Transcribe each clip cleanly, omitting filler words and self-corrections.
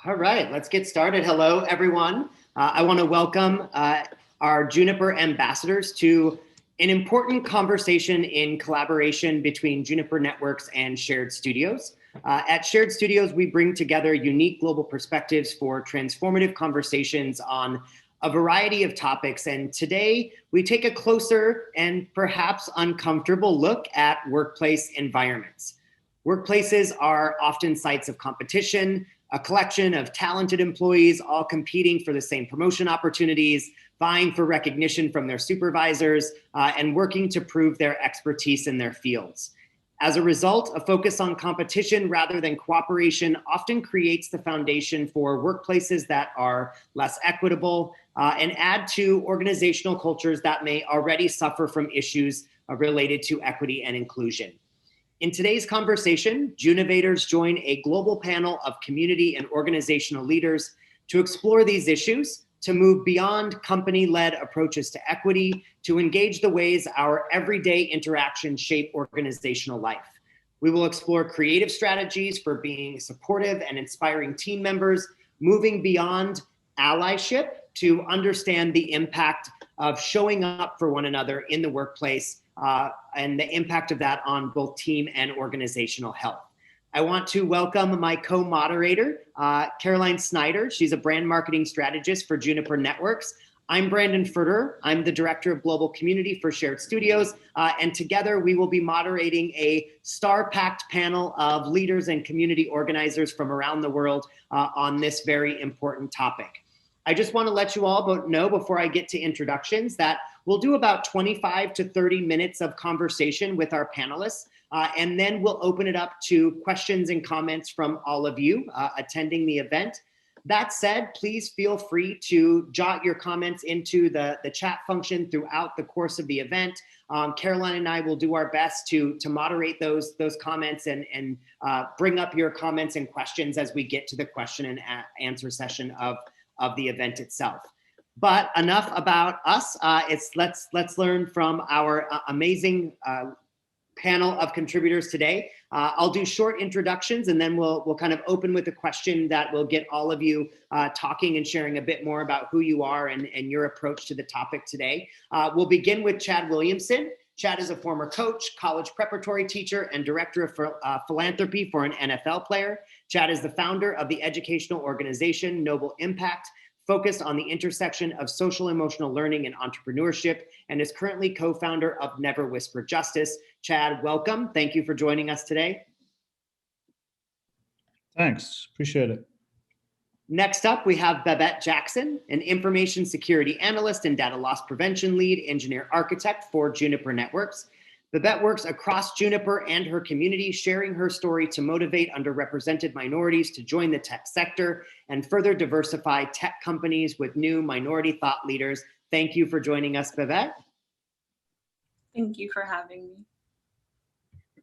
All right, let's get started. Hello, everyone. I want to welcome our Juniper ambassadors to an important conversation in collaboration between Juniper Networks and Shared Studios. At Shared Studios, we bring together unique global perspectives for transformative conversations on a variety of topics. And today, we take a closer and perhaps uncomfortable look at workplace environments. Workplaces are often sites of competition, a collection of talented employees all competing for the same promotion opportunities, vying for recognition from their supervisors, and working to prove their expertise in their fields. As a result, a focus on competition rather than cooperation often creates the foundation for workplaces that are less equitable and add to organizational cultures that may already suffer from issues related to equity and inclusion. In today's conversation, Junivators join a global panel of community and organizational leaders to explore these issues, to move beyond company-led approaches to equity, to engage the ways our everyday interactions shape organizational life. We will explore creative strategies for being supportive and inspiring team members, moving beyond allyship to understand the impact of showing up for one another in the workplace and the impact of that on both team and organizational health. I want to welcome my co-moderator, Caroline Snyder. She's a brand marketing strategist for Juniper Networks. I'm Brandon Furter. I'm the Director of Global Community for Shared Studios. And together we will be moderating a star-packed panel of leaders and community organizers from around the world on this very important topic. I just want to let you all know before I get to introductions that we'll do about 25 to 30 minutes of conversation with our panelists, and then we'll open it up to questions and comments from all of you attending the event. That said, please feel free to jot your comments into the chat function throughout the course of the event. Caroline and I will do our best to moderate those comments and bring up your comments and questions as we get to the question and answer session of the event itself. But enough about us. Let's learn from our amazing panel of contributors today. I'll do short introductions and then we'll kind of open with a question that will get all of you talking and sharing a bit more about who you are and your approach to the topic today. We'll begin with Chad Williamson. Chad is a former coach, college preparatory teacher, and director of philanthropy for an NFL player. Chad is the founder of the educational organization Noble Impact, focused on the intersection of social emotional learning and entrepreneurship, and is currently co-founder of Never Whisper Justice. Chad, welcome. Thank you for joining us today. Thanks, appreciate it. Next up, we have Betsy Jacksons, an information security analyst and data loss prevention lead engineer architect for Juniper Networks. Betsy works across Juniper and her community, sharing her story to motivate underrepresented minorities to join the tech sector and further diversify tech companies with new minority thought leaders. Thank you for joining us, Betsy. Thank you for having me.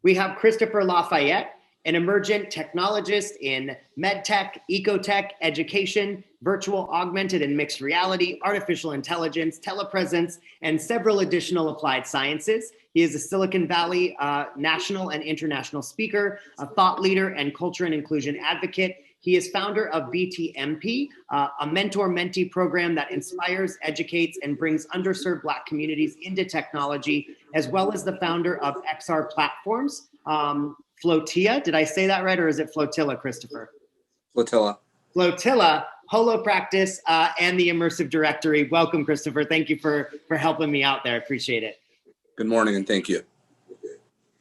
We have Christopher Lafayette, an emergent technologist in medtech, ecotech, education, virtual, augmented, and mixed reality, artificial intelligence, telepresence, and several additional applied sciences. He is a Silicon Valley national and international speaker, a thought leader, and culture and inclusion advocate. He is founder of BTMP, a mentor-mentee program that inspires, educates, and brings underserved Black communities into technology, as well as the founder of XR Platforms, Flotilla. Did I say that right, or is it Flotilla, Christopher? Flotilla. Flotilla, Holo Practice, and the Immersive Directory. Welcome, Christopher. Thank you for helping me out there. I appreciate it. Good morning, and thank you.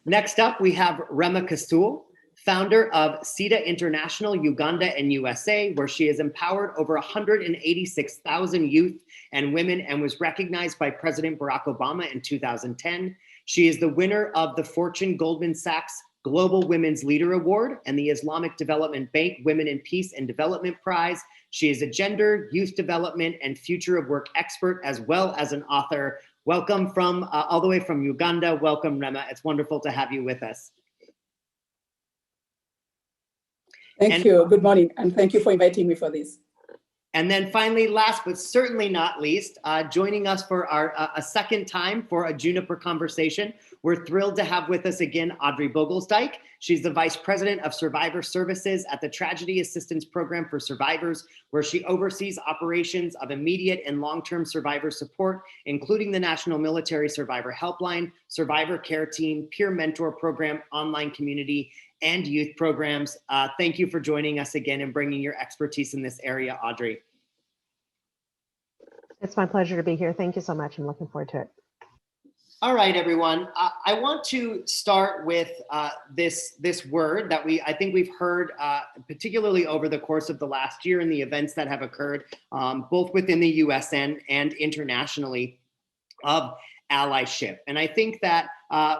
Next up, we have Rema Kastul, founder of SIDA International, Uganda and USA, where she has empowered over 186,000 youth and women and was recognized by President Barack Obama in 2010. She is the winner of the Fortune Goldman Sachs Global Women's Leader Award and the Islamic Development Bank Women in Peace and Development Prize. She is a gender, youth development, and future of work expert, as well as an author. Welcome from all the way from Uganda. Welcome, Rema. It's wonderful to have you with us. Thank you. Good morning, and thank you for inviting me for this. And then finally, last but certainly not least, joining us for a second time for a Juniper conversation, we're thrilled to have with us again Audrey Bogelsdijk. She's the Vice President of Survivor Services at the Tragedy Assistance Program for Survivors, where she oversees operations of immediate and long-term survivor support, including the National Military Survivor Helpline, Survivor Care Team, Peer Mentor Program, online community, and youth programs. Thank you for joining us again and bringing your expertise in this area, Audrey. It's my pleasure to be here. Thank you so much. I'm looking forward to it. All right, everyone. I want to start with this word that I think we've heard particularly over the course of the last year and the events that have occurred both within the US and internationally of allyship. And I think that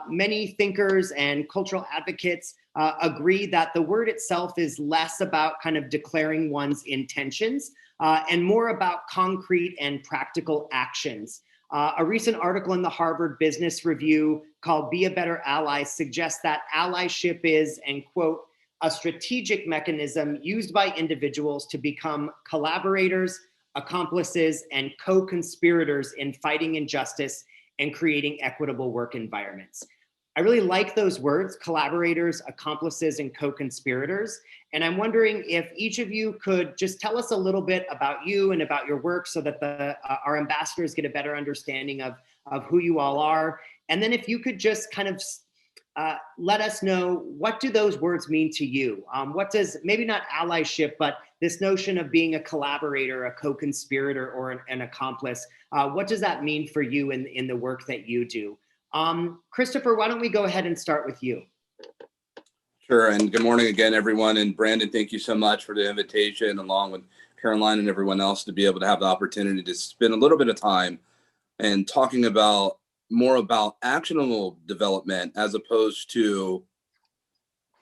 many thinkers and cultural advocates agree that the word itself is less about kind of declaring one's intentions and more about concrete and practical actions. A recent article in the Harvard Business Review called Be a Better Ally suggests that allyship is, and quote, a strategic mechanism used by individuals to become collaborators, accomplices, and co-conspirators in fighting injustice and creating equitable work environments. I really like those words, collaborators, accomplices, and co-conspirators. And I'm wondering if each of you could just tell us a little bit about you and about your work so that our ambassadors get a better understanding of who you all are. And then if you could just kind of let us know, what do those words mean to you? What does, maybe not allyship, but this notion of being a collaborator, a co-conspirator, or an accomplice, what does that mean for you in the work that you do? Christopher, why don't we go ahead and start with you? Sure, and good morning again, everyone. And Brandon, thank you so much for the invitation, along with Caroline and everyone else, to be able to have the opportunity to spend a little bit of time and talking about more about actionable development as opposed to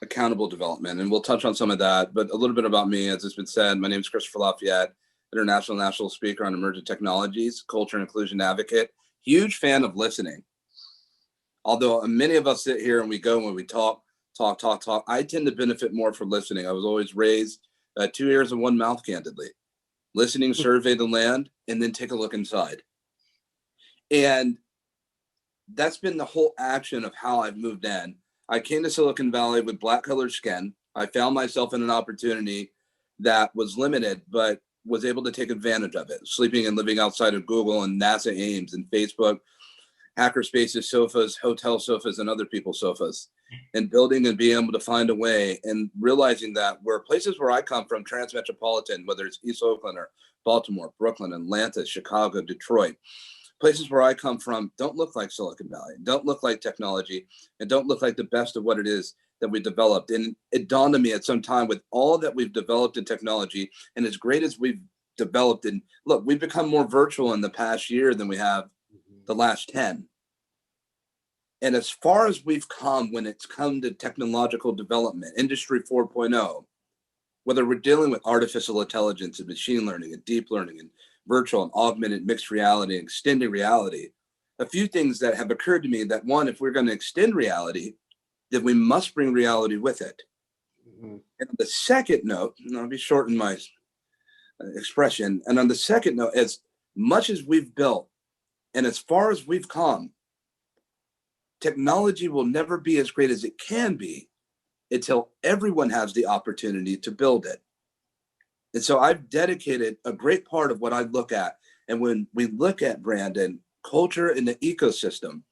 accountable development. And we'll touch on some of that, but a little bit about me. As has been said, my name is Christopher Lafayette, international national speaker on emerging technologies, culture and inclusion advocate, huge fan of listening. Although many of us sit here and we go and we talk, I tend to benefit more from listening. I was always raised 2 ears and 1 mouth, candidly. Listening, survey the land, and then take a look inside. And that's been the whole action of how I've moved in. I came to Silicon Valley with black colored skin. I found myself in an opportunity that was limited, but was able to take advantage of it. Sleeping and living outside of Google and NASA Ames and Facebook, hackerspaces, sofas, hotel sofas, and other people's sofas, and building and being able to find a way, and realizing that where places where I come from, transmetropolitan, whether it's East Oakland or Baltimore, Brooklyn, Atlanta, Chicago, Detroit, places where I come from don't look like Silicon Valley, don't look like technology, and don't look like the best of what it is that we developed. And it dawned on me at some time, with all that we've developed in technology, and as great as we've developed, and look, we've become more virtual in the past year than we have the last 10. And as far as we've come when it's come to technological development, Industry 4.0, whether we're dealing with artificial intelligence and machine learning and deep learning and virtual and augmented mixed reality and extended reality, a few things that have occurred to me: that one, if we're going to extend reality, then we must bring reality with it. Mm-hmm. And on the second note, and I'll be short in my expression, and on the second note, as much as we've built and as far as we've come, technology will never be as great as it can be until everyone has the opportunity to build it. And so I've dedicated a great part of what I look at. And when we look at, Brandon, culture in the ecosystem,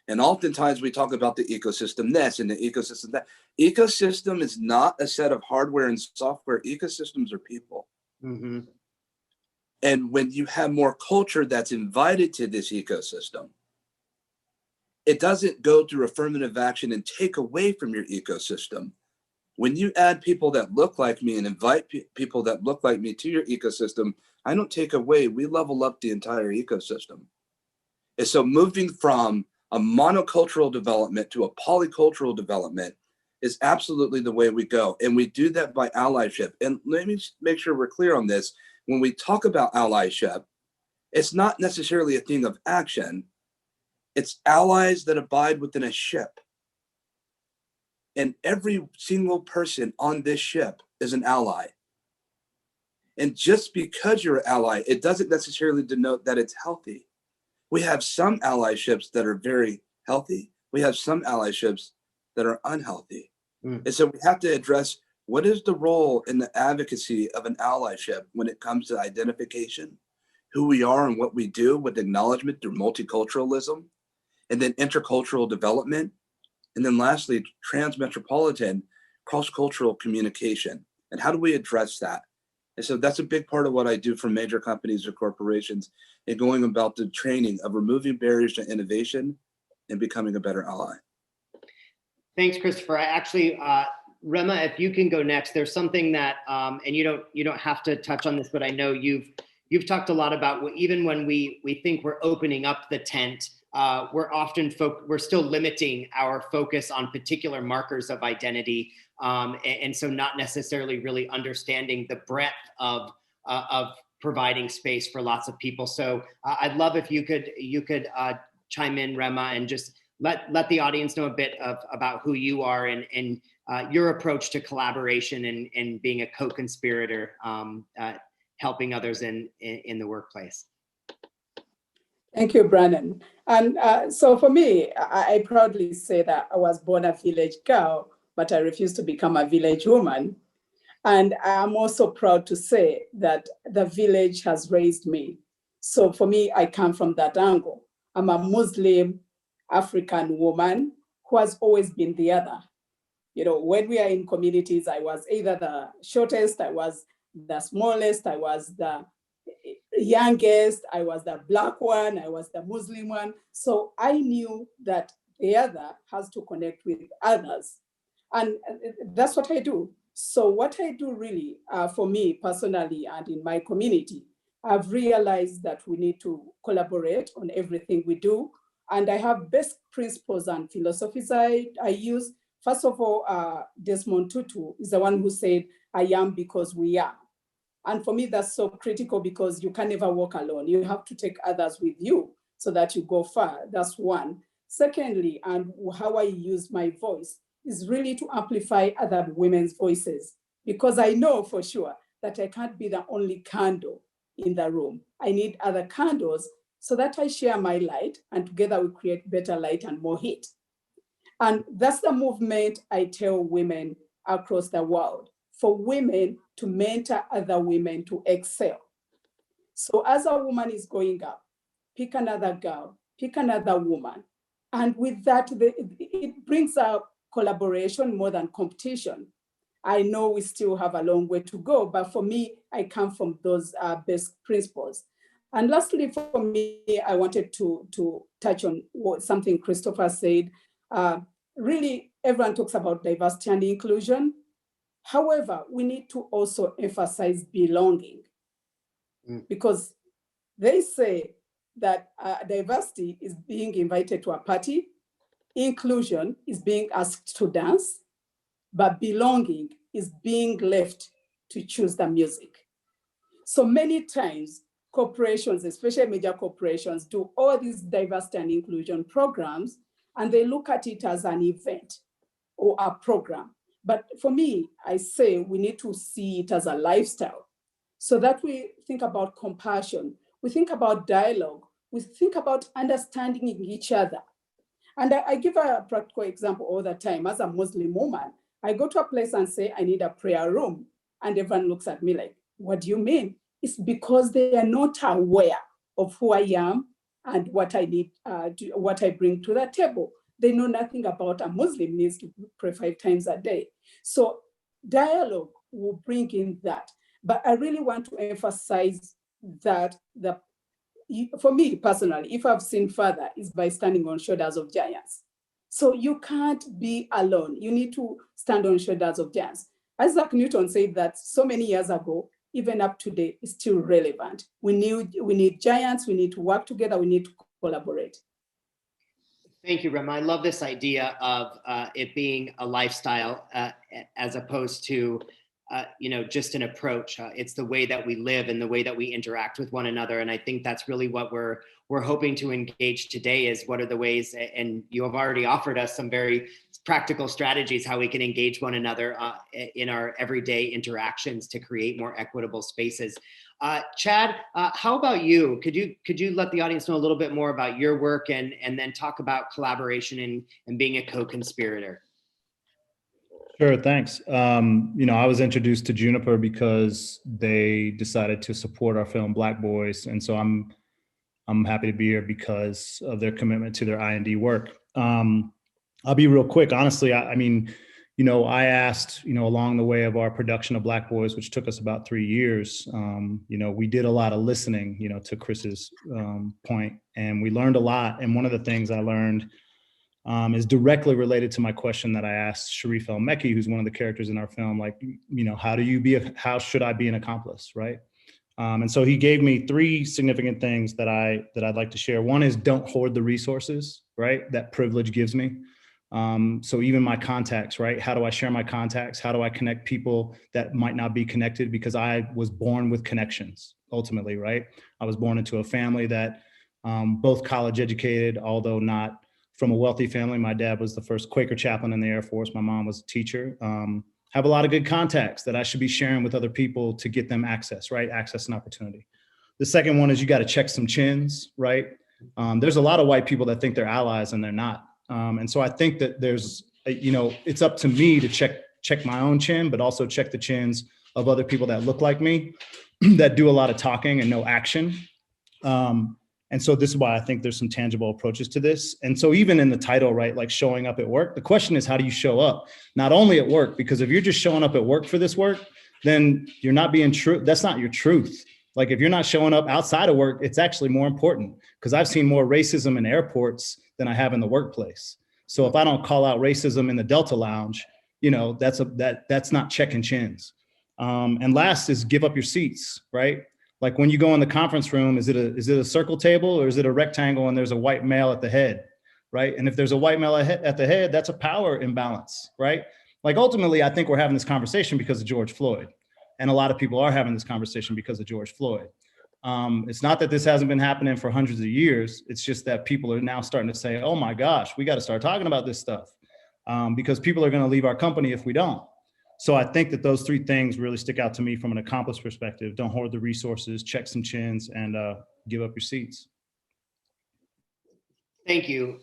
and oftentimes we talk about the ecosystem this and the ecosystem that. Ecosystem is not a set of hardware and software. Ecosystems are people. Mm-hmm. And when you have more culture that's invited to this ecosystem, it doesn't go through affirmative action and take away from your ecosystem. When you add people that look like me and invite people that look like me to your ecosystem, I don't take away, we level up the entire ecosystem. And so moving from a monocultural development to a polycultural development is absolutely the way we go. And we do that by allyship. And let me make sure we're clear on this. When we talk about allyship, it's not necessarily a thing of action. It's allies that abide within a ship. And every single person on this ship is an ally. And just because you're an ally, it doesn't necessarily denote that it's healthy. We have some allyships that are very healthy. We have some allyships that are unhealthy. And so we have to address, what is the role in the advocacy of an allyship when it comes to identification, who we are and what we do, with acknowledgement through multiculturalism, and then intercultural development, and then lastly, transmetropolitan cross-cultural communication. And how do we address that? And so that's a big part of what I do for major companies or corporations, in going about the training of removing barriers to innovation and becoming a better ally. Thanks, Christopher. I actually, Rema, if you can go next, there's something that, and you don't have to touch on this, but I know you've talked a lot about, even when we think we're opening up the tent, we're still limiting our focus on particular markers of identity, and so not necessarily really understanding the breadth of providing space for lots of people. So I'd love if you could chime in, Rema, and just let the audience know a bit about who you are and your approach to collaboration and being a co-conspirator, helping others in the workplace. Thank you, Brandon. And so for me, I proudly say that I was born a village girl, but I refused to become a village woman. And I'm also proud to say that the village has raised me. So for me, I come from that angle. I'm a Muslim African woman who has always been the other. You know, when we are in communities, I was either the shortest, I was the smallest, I was the youngest, I was the Black one, I was the Muslim one. So I knew that the other has to connect with others. And that's what I do. So what I do really, for me personally and in my community, I've realized that we need to collaborate on everything we do. And I have best principles and philosophies I use. First of all, Desmond Tutu is the one who said, I am because we are. And for me, that's so critical, because you can never walk alone. You have to take others with you so that you go far. That's one. Secondly, and how I use my voice is really to amplify other women's voices, because I know for sure that I can't be the only candle in the room. I need other candles so that I share my light, and together we create better light and more heat. And that's the movement I tell women across the world, for women to mentor other women to excel. So as a woman is going up, pick another girl, pick another woman. And with that, it brings out collaboration more than competition. I know we still have a long way to go, but for me, I come from those best principles. And lastly, for me, I wanted to touch on something Christopher said. Really, everyone talks about diversity and inclusion. However, we need to also emphasize belonging, because they say that diversity is being invited to a party, inclusion is being asked to dance, but belonging is being left to choose the music. So many times, corporations, especially major corporations, do all these diversity and inclusion programs, and they look at it as an event or a program. But for me, I say we need to see it as a lifestyle, so that we think about compassion, we think about dialogue, we think about understanding each other. And I give a practical example all the time. As a Muslim woman, I go to a place and say, I need a prayer room. And everyone looks at me like, what do you mean? It's because they are not aware of who I am and what I need, what I bring to the table. They know nothing about a Muslim needs to pray 5 times a day. So dialogue will bring in that. But I really want to emphasize that for me personally, if I've seen further, is by standing on shoulders of giants. So you can't be alone. You need to stand on shoulders of giants. Isaac Newton said that so many years ago, even up to date, is still relevant. We need giants, we need to work together, we need to collaborate. Thank you, Rema. I love this idea of it being a lifestyle as opposed to just an approach. It's the way that we live and the way that we interact with one another. And I think that's really what we're hoping to engage today, is what are the ways, and you have already offered us some very practical strategies, how we can engage one another in our everyday interactions to create more equitable spaces. Chad, how about you? Could you let the audience know a little bit more about your work and then talk about collaboration and being a co-conspirator? Sure, thanks. I was introduced to Juniper because they decided to support our film Black Boys, and so I'm happy to be here because of their commitment to their I&D work. I'll be real quick. Honestly, I asked, along the way of our production of Black Boys, which took us about 3 years, we did a lot of listening, to Chris's point, and we learned a lot. And one of the things I learned is directly related to my question that I asked Sharif El-Mekki, who's one of the characters in our film, like, how should I be an accomplice, right? And so he gave me 3 significant things that I'd like to share. One is don't hoard the resources, right? That privilege gives me. So even my contacts, right? How do I share my contacts? How do I connect people that might not be connected? Because I was born with connections, ultimately, right? I was born into a family that both college educated, although not from a wealthy family. My dad was the first Quaker chaplain in the Air Force. My mom was a teacher. Have a lot of good contacts that I should be sharing with other people to get them access, right? Access and opportunity. The second one is you got to check some chins, right? There's a lot of white people that think they're allies and they're not. And so I think that there's, it's up to me to check my own chin, but also check the chins of other people that look like me, that do a lot of talking and no action. And so this is why I think there's some tangible approaches to this. And so even in the title, right, like showing up at work, the question is, how do you show up? Not only at work, because if you're just showing up at work for this work, then you're not being true. That's not your truth. Like if you're not showing up outside of work, it's actually more important, because I've seen more racism in airports than I have in the workplace. So if I don't call out racism in the Delta Lounge, that's not checking chins. And last is give up your seats, right? Like when you go in the conference room, is it a circle table or is it a rectangle and there's a white male at the head, right? And if there's a white male at the head, that's a power imbalance, right? Like ultimately, I think we're having this conversation because of George Floyd. And a lot of people are having this conversation because of George Floyd. It's not that this hasn't been happening for hundreds of years. It's just that people are now starting to say, oh my gosh, we got to start talking about this stuff, because people are going to leave our company if we don't. So I think that those 3 things really stick out to me from an accomplice perspective. Don't hoard the resources, check some chins, and give up your seats. Thank you,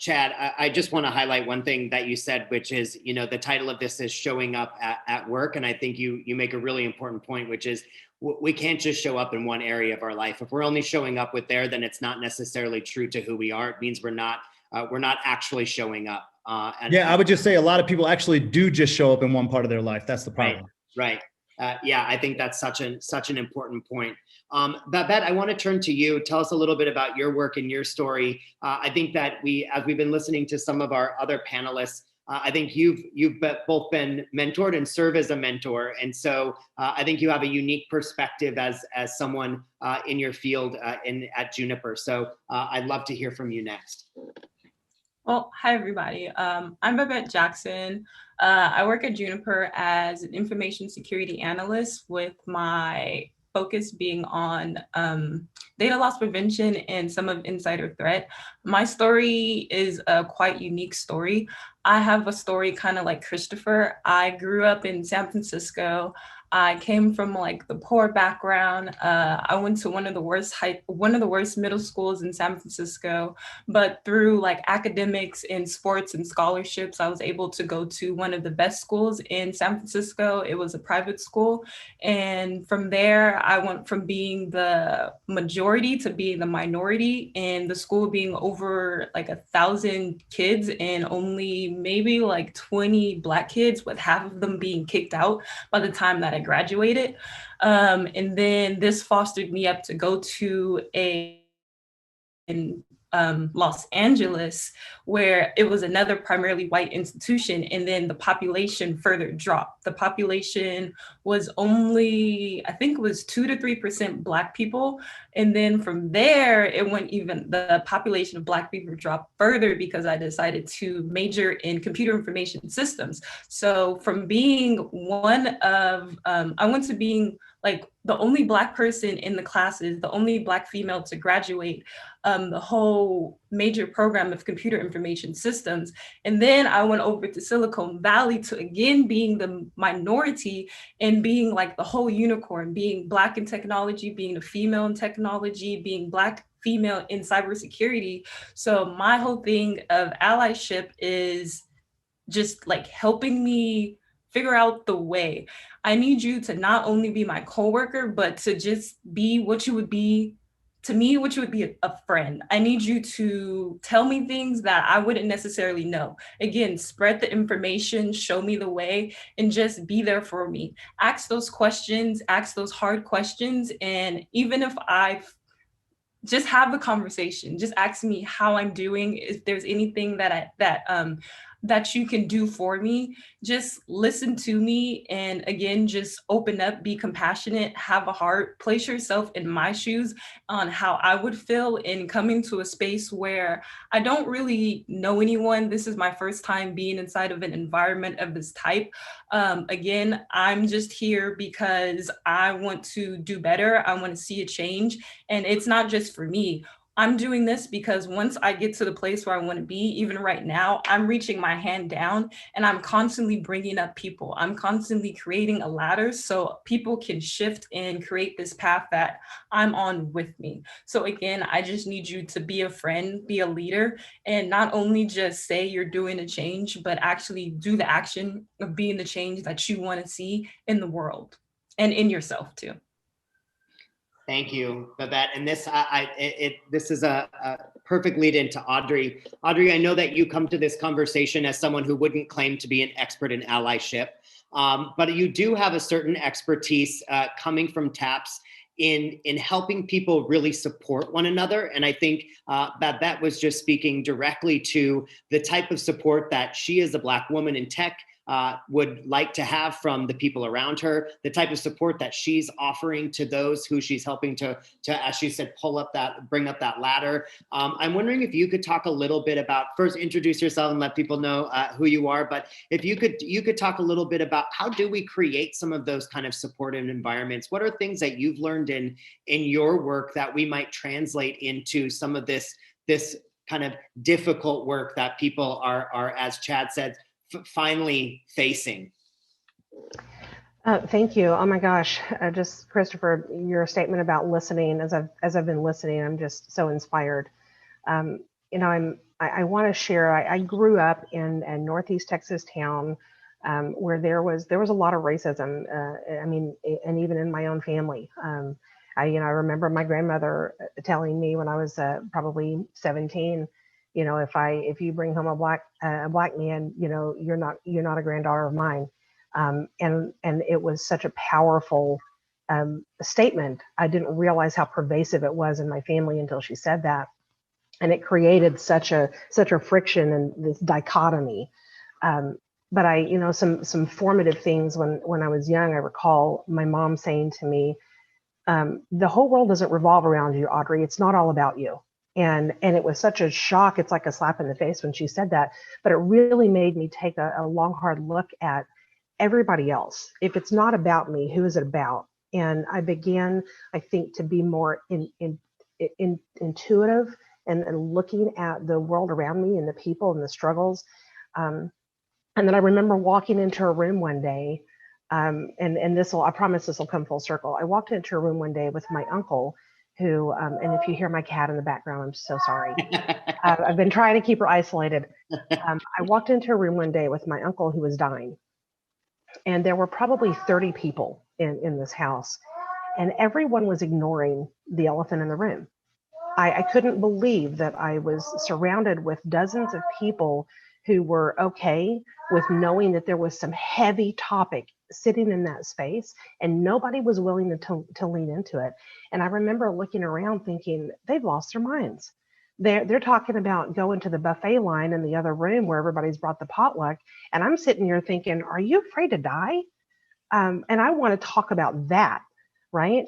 Chad. I just want to highlight one thing that you said, which is, the title of this is Showing Up at Work. And I think you make a really important point, which is we can't just show up in one area of our life. If we're only showing up with there, then it's not necessarily true to who we are. It means we're not actually showing up. I would just say a lot of people actually do just show up in one part of their life. That's the problem. Right. I think that's such an important point. Babette, I want to turn to you. Tell us a little bit about your work and your story. I think that as we've been listening to some of our other panelists, I think you've both been mentored and serve as a mentor. And so I think you have a unique perspective as someone in your field at Juniper. So I'd love to hear from you next. Well, hi, everybody. I'm Betsy Jacksons. I work at Juniper as an information security analyst, with my focus being on data loss prevention and some of insider threat. My story is a quite unique story. I have a story kind of like Christopher. I grew up in San Francisco. I came from like the poor background. I went to one of the worst middle schools in San Francisco, but through like academics and sports and scholarships, I was able to go to one of the best schools in San Francisco. It was a private school. And from there, I went from being the majority to being the minority, and the school being over like 1,000 kids and only maybe like 20 Black kids, with half of them being kicked out by the time that I graduated. And then this fostered me up to go to Los Angeles, where it was another primarily white institution, and then the population further dropped. The population was only, I think it was 2 to 3% Black people. And then from there, the population of Black people dropped further because I decided to major in computer information systems. So from being I went to being like the only Black person in the classes, the only Black female to graduate the whole major program of computer information systems. And then I went over to Silicon Valley to again being the minority and being like the whole unicorn, being Black in technology, being a female in technology, being Black female in cybersecurity. So my whole thing of allyship is just like helping me figure out the way. I need you to not only be my coworker, but to just be what you would be to me, what you would be a friend. I need you to tell me things that I wouldn't necessarily know. Again, spread the information, show me the way, and just be there for me. Ask those questions, ask those hard questions. And even if I've just have the conversation, just ask me how I'm doing, if there's anything that you can do for me. Just listen to me, and again, just open up, be compassionate, have a heart, place yourself in my shoes on how I would feel in coming to a space where I don't really know anyone. This is my first time being inside of an environment of this type. Again, I'm just here because I want to do better. I want to see a change, and it's not just for me. I'm doing this because once I get to the place where I want to be, even right now, I'm reaching my hand down and I'm constantly bringing up people. I'm constantly creating a ladder so people can shift and create this path that I'm on with me. So again, I just need you to be a friend, be a leader, and not only just say you're doing a change, but actually do the action of being the change that you want to see in the world and in yourself too. Thank you, Babette. And this, this is a perfect lead into Audrey. Audrey, I know that you come to this conversation as someone who wouldn't claim to be an expert in allyship, but you do have a certain expertise coming from TAPS in helping people really support one another. And I think Babette was just speaking directly to the type of support that she as a Black woman in tech would like to have from the people around her, the type of support that she's offering to those who she's helping to, as she said, bring up that ladder. I'm wondering if you could talk a little bit about, first introduce yourself and let people know who you are, but if you could talk a little bit about how do we create some of those kind of supportive environments? What are things that you've learned in your work that we might translate into some of this kind of difficult work that people are, as Chad said, finally facing? Thank you. Oh my gosh, just Christopher, your statement about listening. As I've been listening, I'm just so inspired. You know, I want to share. I grew up in a Northeast Texas town where there was a lot of racism. I mean, and even in my own family. I remember my grandmother telling me when I was probably 17. You know, if you bring home a black man, you know, you're not a granddaughter of mine. And it was such a powerful statement. I didn't realize how pervasive it was in my family until she said that. And it created such a friction and this dichotomy. But some formative things when I was young, I recall my mom saying to me, the whole world doesn't revolve around you, Audrey. It's not all about you. And it was such a shock. It's like a slap in the face when she said that, but it really made me take a long, hard look at everybody else. If it's not about me, who is it about? And I began, I think, to be more intuitive and looking at the world around me and the people and the struggles. And then I remember walking into a room one day, and I promise this will come full circle. I walked into a room one day with my uncle, who, and if you hear my cat in the background, I'm so sorry. I've been trying to keep her isolated. I walked into a room one day with my uncle who was dying. And there were probably 30 people in this house. And everyone was ignoring the elephant in the room. I couldn't believe that I was surrounded with dozens of people who were okay with knowing that there was some heavy topic sitting in that space, and nobody was willing to lean into it. And I remember looking around thinking, they've lost their minds. They're talking about going to the buffet line in the other room where everybody's brought the potluck. And I'm sitting here thinking, are you afraid to die? And I want to talk about that, right?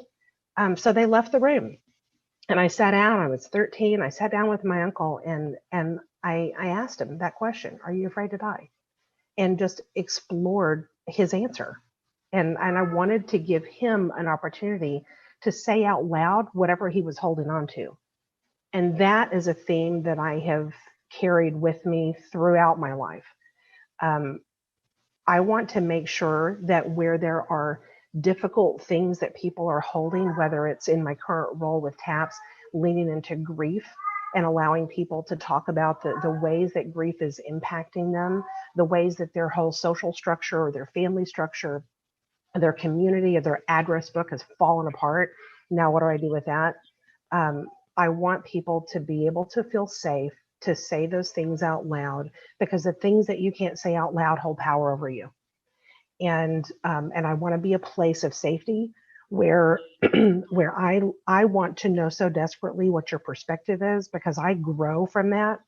So they left the room. And I sat down. I was 13. I sat down with my uncle and I asked him that question, are you afraid to die? And just explored his answer. And I wanted to give him an opportunity to say out loud whatever he was holding on to. And that is a theme that I have carried with me throughout my life. I want to make sure that where there are difficult things that people are holding, whether it's in my current role with TAPS, leaning into grief and allowing people to talk about the ways that grief is impacting them, the ways that their whole social structure or their family structure, their community or their address book has fallen apart. Now, what do I do with that? I want people to be able to feel safe to say those things out loud, because the things that you can't say out loud hold power over you. And I want to be a place of safety where where I want to know so desperately what your perspective is, because I grow from that.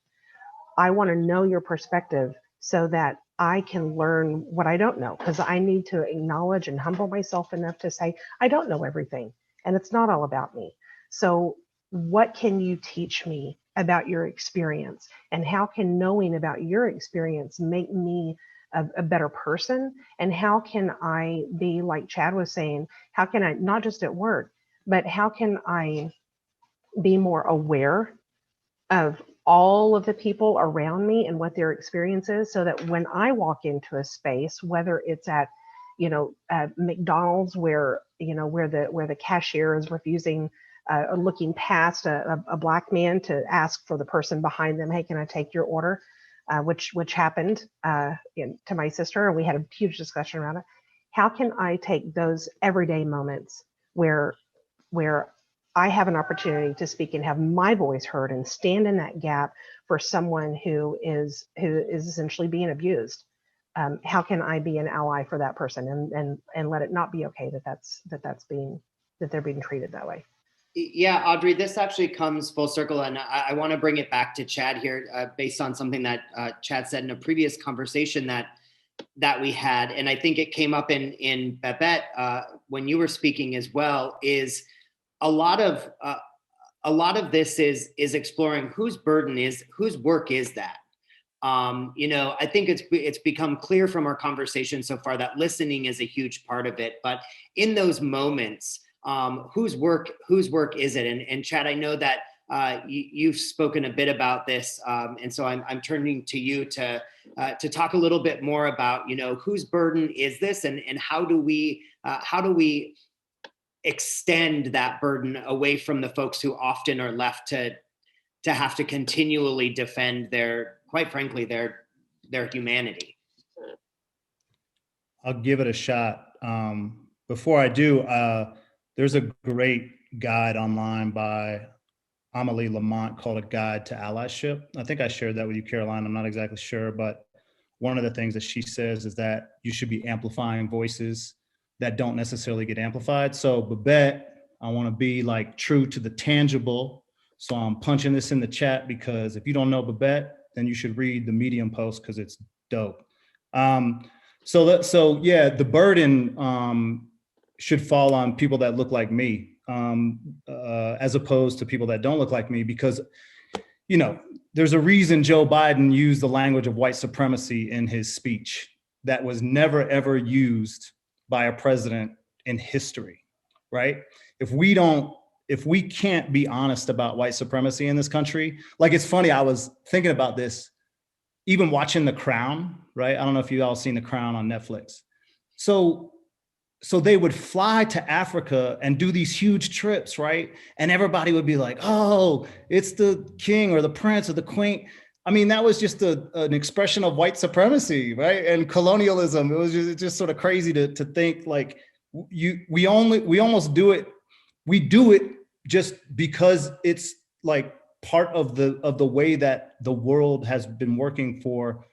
I want to know your perspective so that I can learn what I don't know, because I need to acknowledge and humble myself enough to say, I don't know everything, and it's not all about me. So what can you teach me about your experience? And how can knowing about your experience make me a better person? And how can I be, like Chad was saying, how can I, not just at work, but how can I be more aware of all of the people around me and what their experience is, so that when I walk into a space, whether it's at, McDonald's, where, where the cashier is refusing, looking past a black man to ask for the person behind them, hey, can I take your order? Which happened to my sister, and we had a huge discussion around it. How can I take those everyday moments where I have an opportunity to speak and have my voice heard and stand in that gap for someone who is essentially being abused? How can I be an ally for that person and let it not be okay that they're being treated that way? Yeah, Audrey, this actually comes full circle, and I want to bring it back to Chad here, based on something that Chad said in a previous conversation that we had, and I think it came up in Babette when you were speaking as well. Is a lot of this is exploring whose work is that. I think it's become clear from our conversation so far that listening is a huge part of it, but in those moments, whose work is it? And Chad, I know that you've spoken a bit about this, and so I'm turning to you to talk a little bit more about whose burden is this, and how do we extend that burden away from the folks who often are left to have to continually defend quite frankly their humanity. I'll give it a shot. Before I do, there's a great guide online by Amelie Lamont called A Guide to Allyship. I think I shared that with you, Caroline. I'm not exactly sure, but one of the things that she says is that you should be amplifying voices that don't necessarily get amplified. So Babette, I want to be like true to the tangible. So I'm punching this in the chat, because if you don't know Babette, then you should read the Medium post, because it's dope. So yeah, the burden should fall on people that look like me, as opposed to people that don't look like me, because, there's a reason Joe Biden used the language of white supremacy in his speech that was never, ever used by a president in history, right? If we can't be honest about white supremacy in this country, like, it's funny, I was thinking about this, even watching The Crown, right? I don't know if you all seen The Crown on Netflix. So they would fly to Africa and do these huge trips, right? And everybody would be like, oh, it's the king or the prince or the queen. I mean, that was just an expression of white supremacy, right? And colonialism. It was just sort of crazy to think, like, we almost do it. We do it just because it's like part of the way that the world has been working for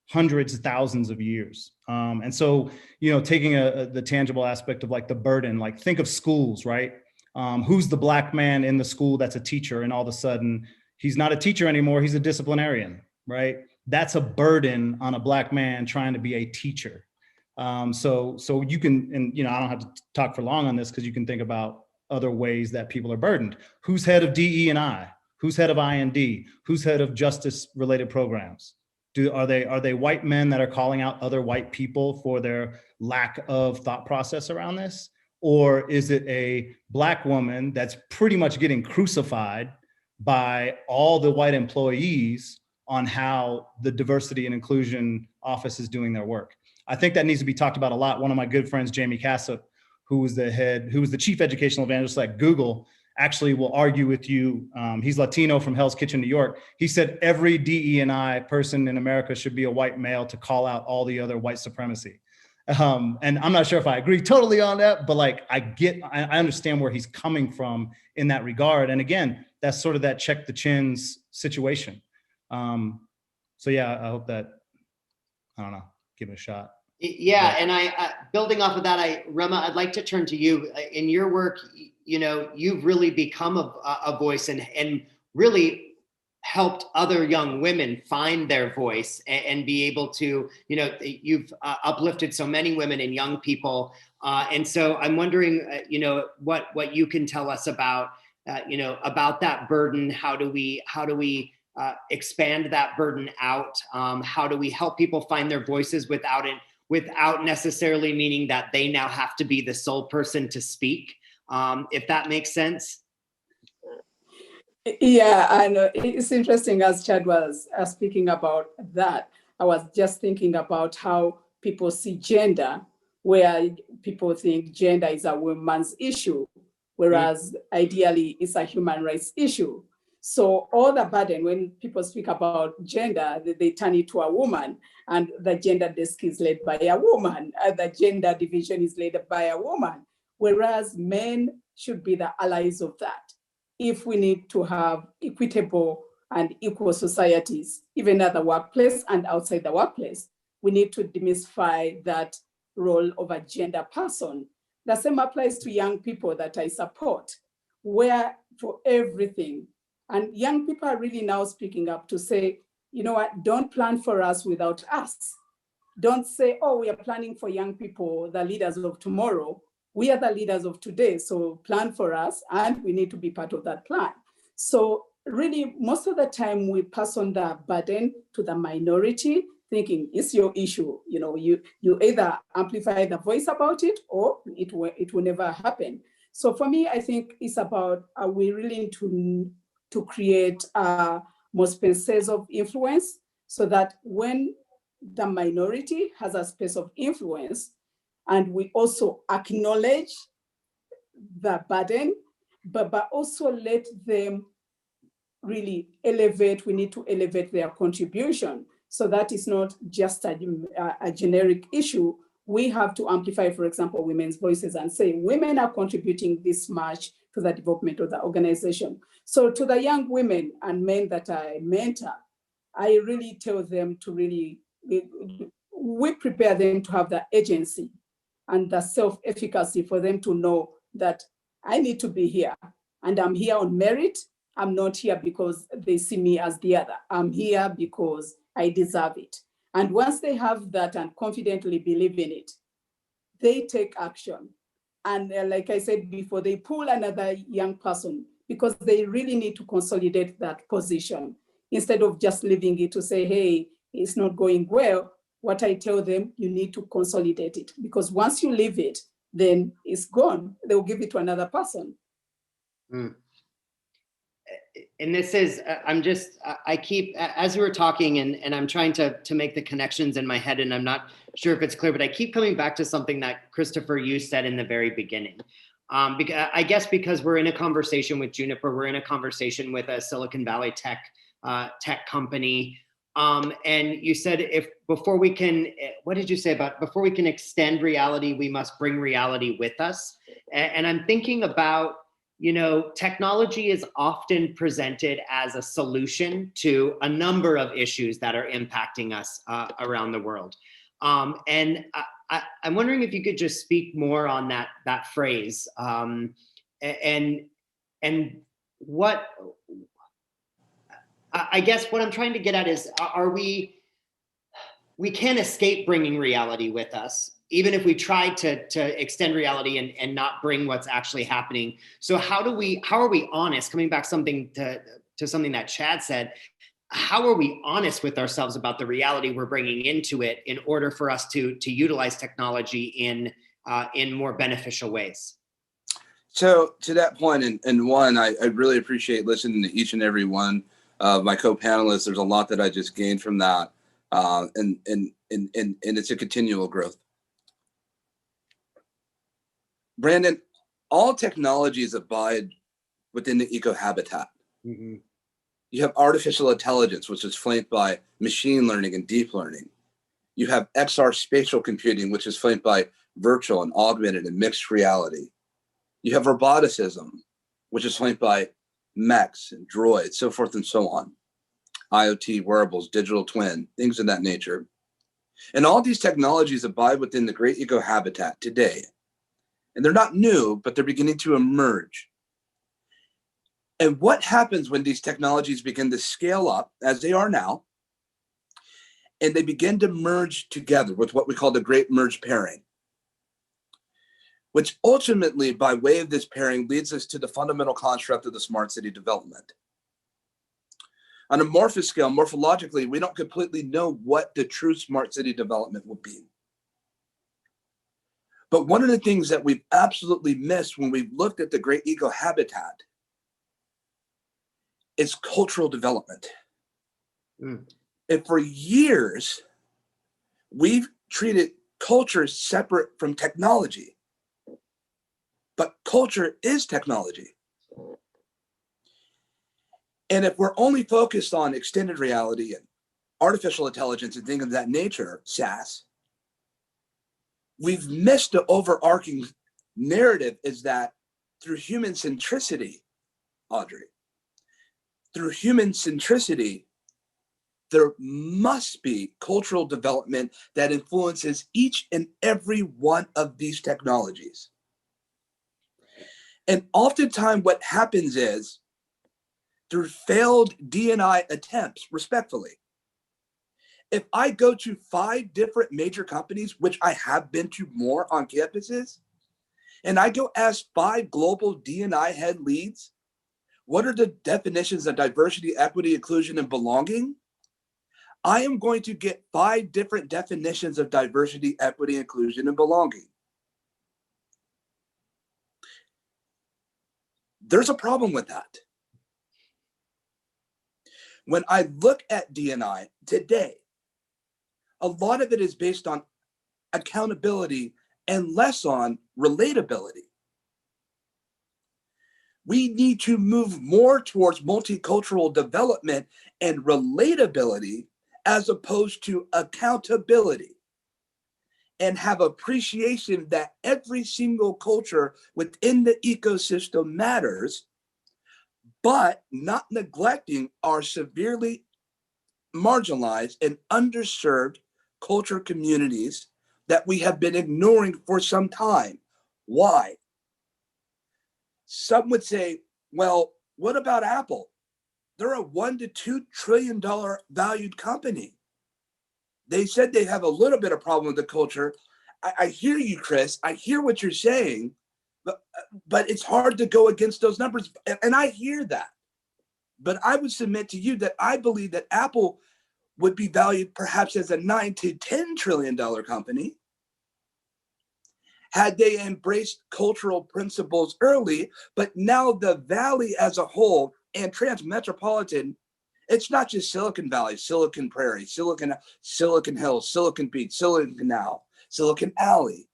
hundreds of thousands of years. And so, taking the tangible aspect of like the burden, like think of schools, right? Who's the black man in the school that's a teacher, and all of a sudden he's not a teacher anymore, he's a disciplinarian, right? That's a burden on a black man trying to be a teacher. So you can, and I don't have to talk for long on this, because you can think about other ways that people are burdened. Who's head of DE&I? Who's head of IND? Who's head of justice related programs? Are they white men that are calling out other white people for their lack of thought process around this? Or is it a Black woman that's pretty much getting crucified by all the white employees on how the diversity and inclusion office is doing their work? I think that needs to be talked about a lot. One of my good friends, Jamie Cassup, who was the chief educational evangelist at Google, actually will argue with you. He's Latino from Hell's Kitchen, New York. He said every DE&I person in America should be a white male to call out all the other white supremacy. And I'm not sure if I agree totally on that, but like I understand where he's coming from in that regard. And again, that's sort of that check the chins situation. So yeah, I hope that, I don't know, give it a shot. Yeah, and building off of that, Rema, I'd like to turn to you. In your work, you've really become a voice and really helped other young women find their voice and be able to, you've uplifted so many women and young people. And so I'm wondering, what you can tell us about, about that burden. How do we expand that burden out? How do we help people find their voices without necessarily meaning that they now have to be the sole person to speak, if that makes sense? Yeah, I know. It's interesting as Chad was speaking about that. I was just thinking about how people see gender, where people think gender is a woman's issue, whereas ideally it's a human rights issue. So all the burden, when people speak about gender, they turn it to a woman, and the gender desk is led by a woman, the gender division is led by a woman, whereas men should be the allies of that. If we need to have equitable and equal societies, even at the workplace and outside the workplace, we need to demystify that role of a gender person. The same applies to young people that I support, where for everything, and young people are really now speaking up to say, you know what, don't plan for us without us. Don't say, oh, we are planning for young people, the leaders of tomorrow. We are the leaders of today, so plan for us, and we need to be part of that plan. So really, most of the time, we pass on the burden to the minority, thinking it's your issue. You either amplify the voice about it, or it will never happen. So for me, I think it's about, are we willing to create more spaces of influence, so that when the minority has a space of influence, and we also acknowledge the burden, but also let them really elevate. We need to elevate their contribution. So that is not just a generic issue. We have to amplify, for example, women's voices and say, women are contributing this much to the development of the organization. So to the young women and men that I mentor, I really tell them to really, we prepare them to have the agency and the self-efficacy for them to know that I need to be here, and I'm here on merit. I'm not here because they see me as the other. I'm here because I deserve it. And once they have that and confidently believe in it, they take action. And like I said before, they pull another young person because they really need to consolidate that position instead of just leaving it to say, hey, it's not going well. What I tell them, you need to consolidate it, because once you leave it, then it's gone. They'll give it to another person. Mm. And this is, I keep, as we were talking, and I'm trying to make the connections in my head, and I'm not sure if it's clear, but I keep coming back to something that Christopher, you said in the very beginning. I guess because we're in a conversation with Juniper, we're in a conversation with a Silicon Valley tech company. And you said before we can extend reality, we must bring reality with us. And I'm thinking about, technology is often presented as a solution to a number of issues that are impacting us around the world. And I'm wondering if you could just speak more on that phrase, and what, I guess what I'm trying to get at is, we can't escape bringing reality with us, even if we try to extend reality and not bring what's actually happening. So how are we honest, coming back to something that Chad said, how are we honest with ourselves about the reality we're bringing into it in order for us to utilize technology in more beneficial ways? So to that point, and one, I really appreciate listening to each and every one of my co-panelists. There's a lot that I just gained from that, and it's a continual growth. Brandon, all technologies abide within the eco-habitat. Mm-hmm. You have artificial intelligence, which is flanked by machine learning and deep learning. You have XR spatial computing, which is flanked by virtual and augmented and mixed reality. You have roboticism, which is flanked by mechs and droids, so forth and so on. IoT, wearables, digital twin, things of that nature. And all these technologies abide within the great eco-habitat today. And they're not new, but they're beginning to emerge. And what happens when these technologies begin to scale up, as they are now, and they begin to merge together with what we call the great merge pairing, which ultimately, by way of this pairing, leads us to the fundamental construct of the smart city development. On a morphous scale, morphologically, we don't completely know what the true smart city development will be. But one of the things that we've absolutely missed when we've looked at the great eco-habitat is cultural development. Mm. And for years, we've treated culture separate from technology. But culture is technology. And if we're only focused on extended reality and artificial intelligence and things of that nature, SaaS, we've missed the overarching narrative is that through human centricity, Audrey, through human centricity, there must be cultural development that influences each and every one of these technologies. And oftentimes what happens is through failed D&I attempts, respectfully, if I go to 5 different major companies, which I have been to more on campuses, and I go ask 5 global D&I head leads, what are the definitions of diversity, equity, inclusion, and belonging? I am going to get 5 different definitions of diversity, equity, inclusion, and belonging. There's a problem with that. When I look at D&I today, a lot of it is based on accountability and less on relatability. We need to move more towards multicultural development and relatability as opposed to accountability, and have appreciation that every single culture within the ecosystem matters, but not neglecting our severely marginalized and underserved culture communities that we have been ignoring for some time. Why? Some would say, well, what about Apple? They're a $1 to $2 trillion valued company. They said they have a little bit of problem with the culture. I hear you, Chris. I hear what you're saying, but it's hard to go against those numbers. And I hear that. But I would submit to you that I believe that Apple would be valued perhaps as a $9 to $10 trillion company had they embraced cultural principles early. But now the Valley as a whole and Transmetropolitan, it's not just Silicon Valley, Silicon Prairie, Silicon Hills, Silicon Beach, Silicon Canal, Silicon Alley.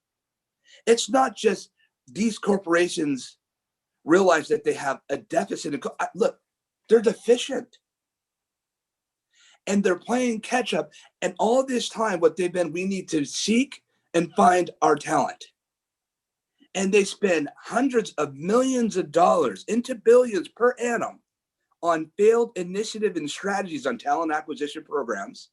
It's not just these corporations realize that they have a deficit. Look, they're deficient. And they're playing catch up. And all this time, what they've been, we need to seek and find our talent. And they spend hundreds of millions of dollars into billions per annum on failed initiative and strategies on talent acquisition programs.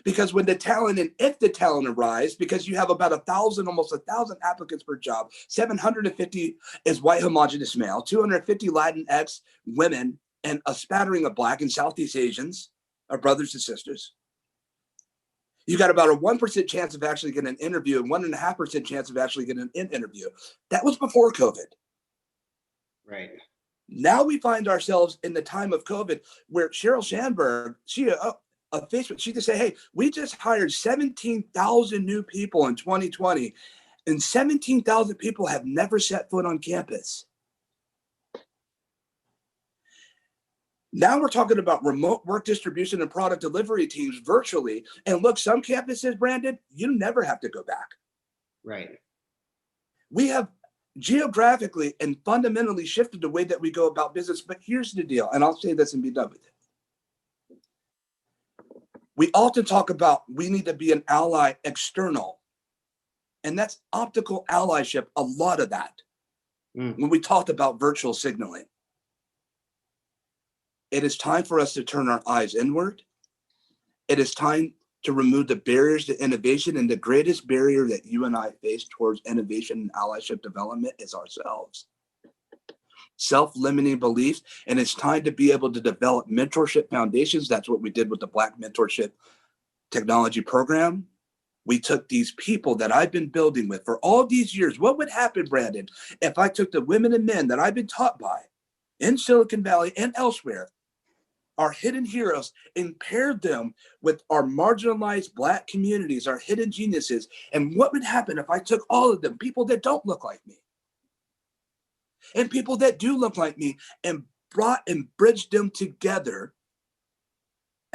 Because when the talent, and if the talent arrives, because you have about almost 1,000 applicants per job, 750 is white homogeneous male, 250 Latinx women, and a spattering of Black and Southeast Asians, our brothers and sisters. You got about a 1% chance of actually getting an interview and 1.5% chance of actually getting an interview. That was before COVID. Right. Now we find ourselves in the time of COVID where Sheryl Sandberg, CEO of Facebook, she just said, hey, we just hired 17,000 new people in 2020, and 17,000 people have never set foot on campus. Now we're talking about remote work distribution and product delivery teams virtually. And look, some campuses, Brandon, you never have to go back. Right. We have geographically and fundamentally shifted the way that we go about business. But here's the deal, and I'll say this and be done with it. We often talk about we need to be an ally external. And that's optical allyship, a lot of that. When we talked about virtual signaling. It is time for us to turn our eyes inward. It is time to remove the barriers to innovation. And the greatest barrier that you and I face towards innovation and allyship development is ourselves. Self-limiting beliefs. And it's time to be able to develop mentorship foundations. That's what we did with the Black Mentorship Technology Program. We took these people that I've been building with for all these years. What would happen, Brandon, if I took the women and men that I've been taught by in Silicon Valley and elsewhere, our hidden heroes, and paired them with our marginalized Black communities, our hidden geniuses? And what would happen if I took all of them, people that don't look like me, and people that do look like me, and brought and bridged them together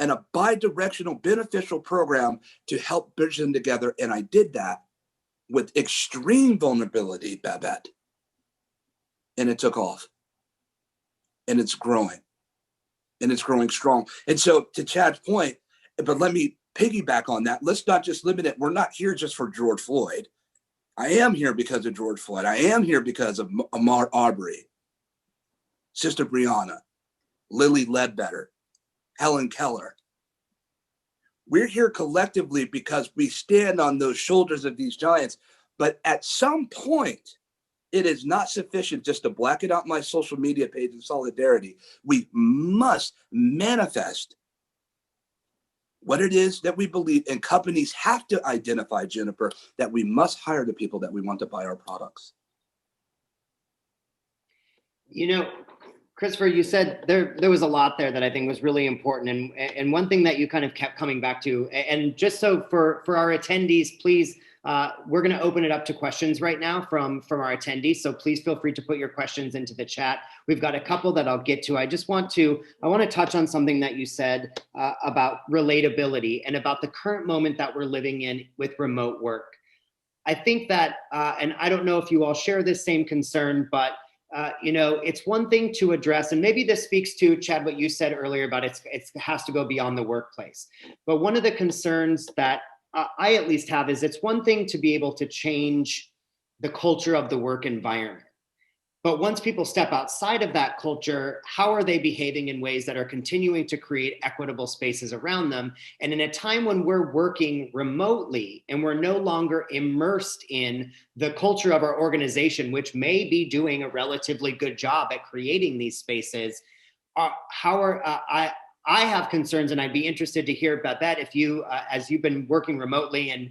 in a bi-directional beneficial program to help bridge them together? And I did that with extreme vulnerability, Babette. And it took off. And it's growing. And it's growing strong. And so to Chad's point, but let me piggyback on that. Let's not just limit it. We're not here just for George Floyd. I am here because of George Floyd. I am here because of Ahmaud Arbery, Sister Breonna, Lily Ledbetter, Helen Keller. We're here collectively because we stand on those shoulders of these giants. But at some point, it is not sufficient just to black it out my social media page in solidarity. We must manifest what it is that we believe, and companies have to identify, Jennifer, that we must hire the people that we want to buy our products. You know, Christopher, you said there was a lot there that I think was really important. And one thing that you kind of kept coming back to, and just so for our attendees, please, we're going to open it up to questions right now from our attendees. So please feel free to put your questions into the chat. We've got a couple that I'll get to. I want to touch on something that you said about relatability and about the current moment that we're living in with remote work. I think that, and I don't know if you all share this same concern, but it's one thing to address, and maybe this speaks to, Chad, what you said earlier about it has to go beyond the workplace. But one of the concerns that I at least have is it's one thing to be able to change the culture of the work environment. But once people step outside of that culture, how are they behaving in ways that are continuing to create equitable spaces around them? And in a time when we're working remotely and we're no longer immersed in the culture of our organization, which may be doing a relatively good job at creating these spaces, I have concerns, and I'd be interested to hear about that if you, as you've been working remotely, and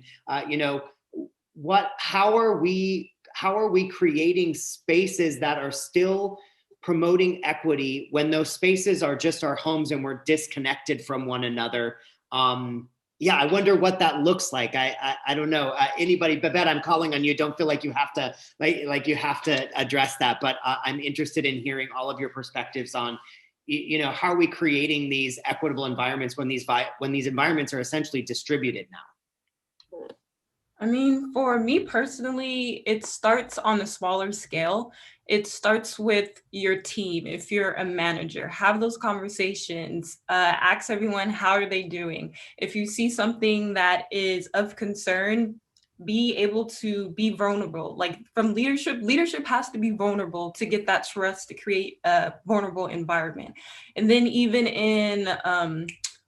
how are we creating spaces that are still promoting equity when those spaces are just our homes and we're disconnected from one another? I wonder what that looks like. I don't know. Anybody, Babette, I'm calling on you. Don't feel like you have to like you have to address that, but I'm interested in hearing all of your perspectives on, how are we creating these equitable environments when these environments are essentially distributed now? I mean, for me personally, it starts on a smaller scale. It starts with your team. If you're a manager, have those conversations, ask everyone, how are they doing? If you see something that is of concern, be able to be vulnerable. Like from leadership has to be vulnerable to get that trust, to create a vulnerable environment. And then even in,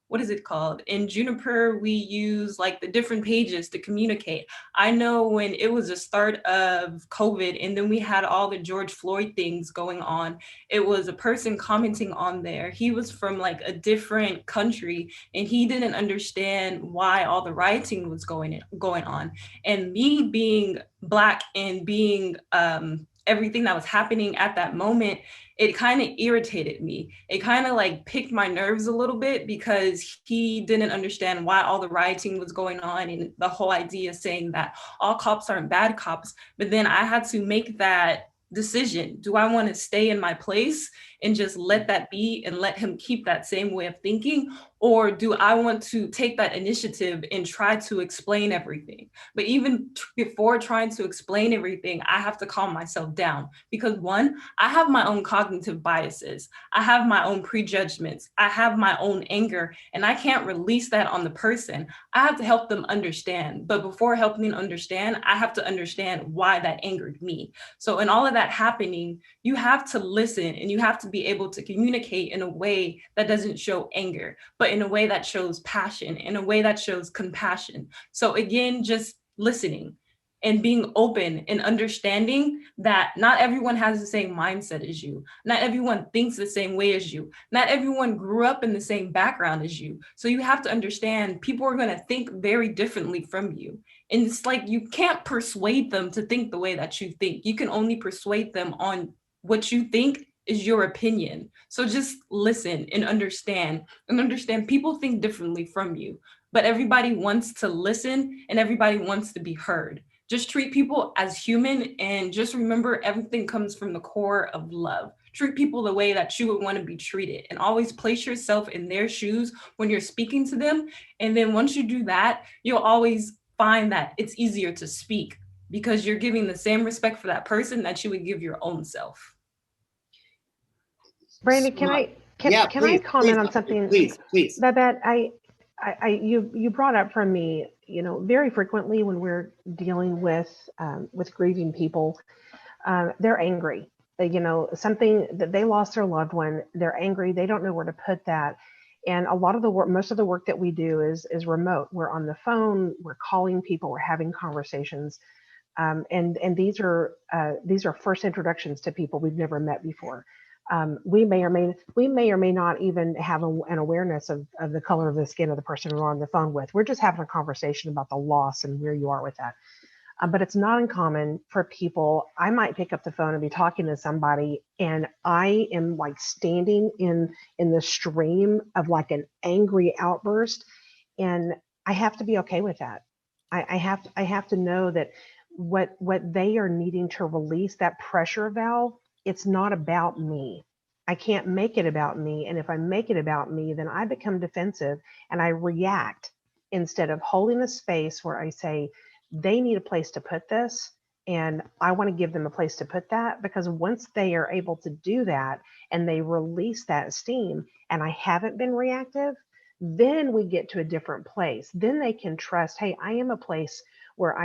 what is it called? In Juniper, we use like the different pages to communicate. I know when it was the start of COVID and then we had all the George Floyd things going on, it was a person commenting on there. He was from like a different country and he didn't understand why all the rioting was going on. And me being Black and being everything that was happening at that moment, it kind of irritated me. It kind of like picked my nerves a little bit because he didn't understand why all the rioting was going on and the whole idea saying that all cops aren't bad cops. But then I had to make that decision. Do I want to stay in my place and just let that be and let him keep that same way of thinking? Or do I want to take that initiative and try to explain everything? But even before trying to explain everything, I have to calm myself down because one, I have my own cognitive biases. I have my own prejudgments. I have my own anger, and I can't release that on the person. I have to help them understand. But before helping them understand, I have to understand why that angered me. So in all of that happening, you have to listen and you have to be able to communicate in a way that doesn't show anger, but in a way that shows passion, in a way that shows compassion. So again, just listening and being open and understanding that not everyone has the same mindset as you. Not everyone thinks the same way as you. Not everyone grew up in the same background as you. So you have to understand people are going to think very differently from you. And it's like you can't persuade them to think the way that you think. You can only persuade them on what you think is your opinion. So just listen and understand people think differently from you, but everybody wants to listen and everybody wants to be heard. Just treat people as human and just remember everything comes from the core of love. Treat people the way that you would want to be treated and always place yourself in their shoes when you're speaking to them. And then once you do that, you'll always find that it's easier to speak because you're giving the same respect for that person that you would give your own self. Brandon, can I comment on something? Please. Babette, you brought up from me, very frequently when we're dealing with grieving people, they're angry. Something that they lost their loved one, they're angry. They don't know where to put that. And a lot of the work, most of the work that we do is remote. We're on the phone, we're calling people, we're having conversations. And these are first introductions to people we've never met before. We may or may not even have an awareness of the color of the skin of the person we're on the phone with. We're just having a conversation about the loss and where you are with that. But it's not uncommon for people. I might pick up the phone and be talking to somebody, and I am like standing in the stream of like an angry outburst, and I have to be okay with that. I have to know that what they are needing to release, that pressure valve, it's not about me. I can't make it about me. And if I make it about me, then I become defensive and I react instead of holding a space where I say, they need a place to put this. And I want to give them a place to put that, because once they are able to do that and they release that steam and I haven't been reactive, then we get to a different place. Then they can trust, hey, I am a place where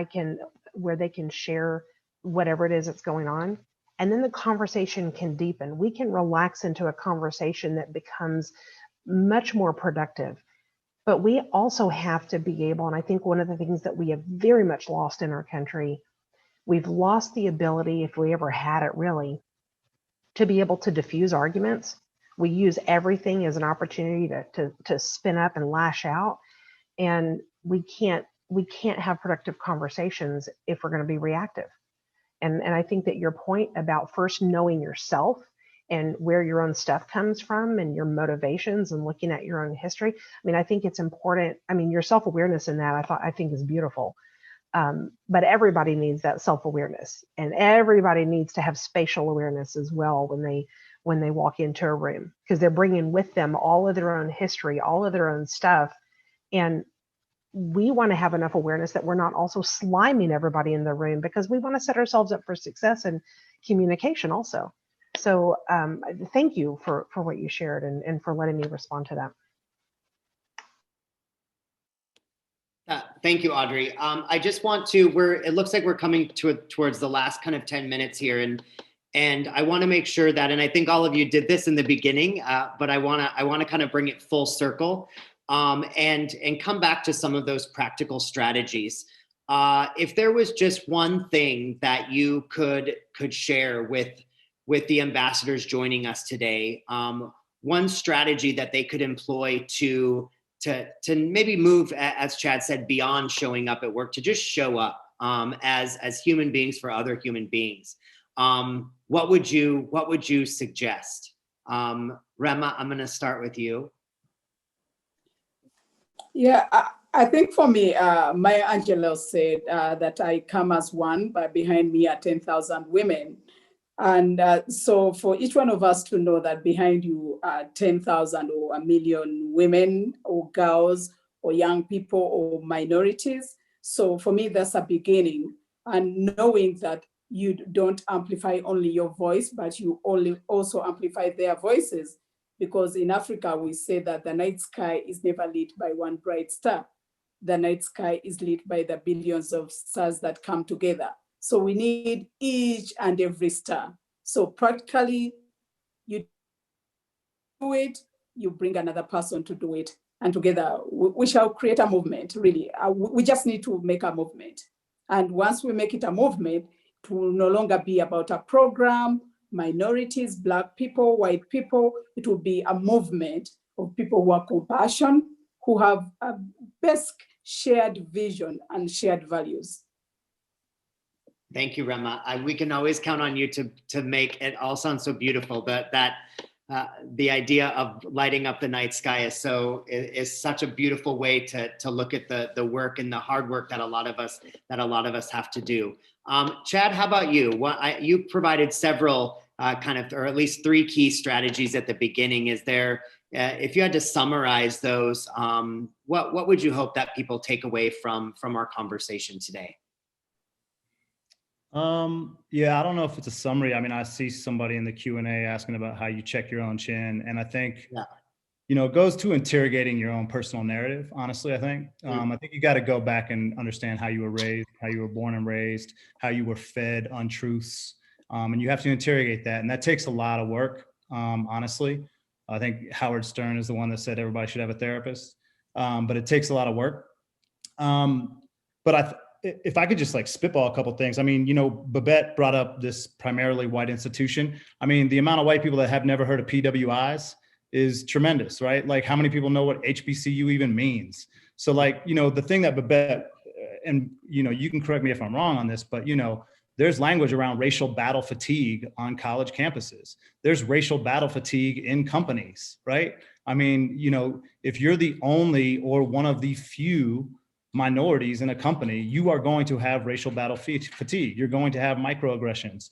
they can share whatever it is that's going on. And then the conversation can deepen. We can relax into a conversation that becomes much more productive. But we also have to be able, and I think one of the things that we have very much lost in our country, we've lost the ability, if we ever had it really, to be able to diffuse arguments. We use everything as an opportunity to spin up and lash out. And we can't have productive conversations if we're going to be reactive. And I think that your point about first knowing yourself and where your own stuff comes from and your motivations and looking at your own history. I mean, I think it's important. I mean, your self-awareness in that I think is beautiful. But everybody needs that self-awareness, and everybody needs to have spatial awareness as well when they walk into a room, because they're bringing with them all of their own history, all of their own stuff. And we want to have enough awareness that we're not also sliming everybody in the room, because we want to set ourselves up for success and communication also. So thank you for what you shared and for letting me respond to that. Thank you, Audrey. I just want to, it looks like we're coming towards the last kind of 10 minutes here. And I want to make sure that, and I think all of you did this in the beginning, but I want to kind of bring it full circle and come back to some of those practical strategies. If there was just one thing that you could share with the ambassadors joining us today, one strategy that they could employ to maybe move, as Chad said, beyond showing up at work, to just show up as human beings for other human beings. what would you suggest? Rema, I'm going to start with you. Yeah, I think for me, Maya Angelou said that I come as one, but behind me are 10,000 women. And so for each one of us to know that behind you are 10,000 or a million women or girls or young people or minorities. So for me, that's a beginning. And knowing that you don't amplify only your voice, but you also amplify their voices. Because in Africa, we say that the night sky is never lit by one bright star. The night sky is lit by the billions of stars that come together. So we need each and every star. So practically, you do it, you bring another person to do it, and together we shall create a movement, really. We just need to make a movement. And once we make it a movement, it will no longer be about a program, minorities, Black people, white people. It will be a movement of people who are compassionate, who have a best shared vision and shared values. Thank you, Rema. We can always count on you to make it all sound so beautiful. The idea of lighting up the night sky is such a beautiful way to look at the work and the hard work that a lot of us have to do. Chad, how about you? You provided several or at least 3 key strategies at the beginning. Is there, if you had to summarize those, what would you hope that people take away from our conversation today? Yeah, I don't know if it's a summary. I mean, I see somebody in the Q&A asking about how you check your own chin. And I think, it goes to interrogating your own personal narrative. Honestly, I think, I think you got to go back and understand how you were raised, how you were born and raised, how you were fed untruths. And you have to interrogate that. And that takes a lot of work. Honestly, I think Howard Stern is the one that said everybody should have a therapist. But it takes a lot of work. But if I could just spitball a couple of things. I mean, Babette brought up this primarily white institution. I mean, the amount of white people that have never heard of PWIs is tremendous, right? Like, how many people know what HBCU even means? So the thing that Babette, and you can correct me if I'm wrong on this, but there's language around racial battle fatigue on college campuses. There's racial battle fatigue in companies, right? I mean, if you're the only or one of the few minorities in a company, you are going to have racial battle fatigue. You're going to have microaggressions.